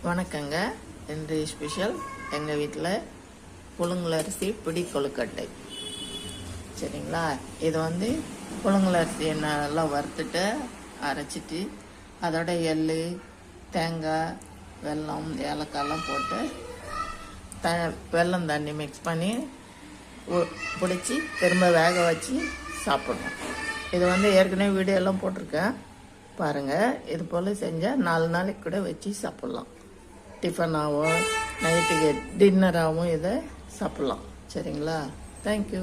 வணக்கங்க. இன்றைய ஸ்பெஷல் எங்கள் வீட்டில் புழுங்கலரிசி பிடி கொழுக்கட்டை. சரிங்களா? இது புழுங்கலரிசியை நல்லா வறுத்துட்டு அரைச்சிட்டு அதோட எள், தேங்காய், வெல்லம், ஏலக்காயெல்லாம் போட்டு வெல்லம் தண்ணி மிக்ஸ் பண்ணி பிடிச்சி திரும்ப வேக வச்சு சாப்பிடணும். இது ஏற்கனவே வீடியோலாம் போட்டிருக்கேன் பாருங்கள். இது போல் செஞ்சால் 4 நாளைக்கு கூட வச்சு சாப்பிட்லாம். டிஃபனாகவும் நைட்டுக்கு டின்னராகவும் இதை சாப்பிட்லாம். சரிங்களா? தேங்க்யூ.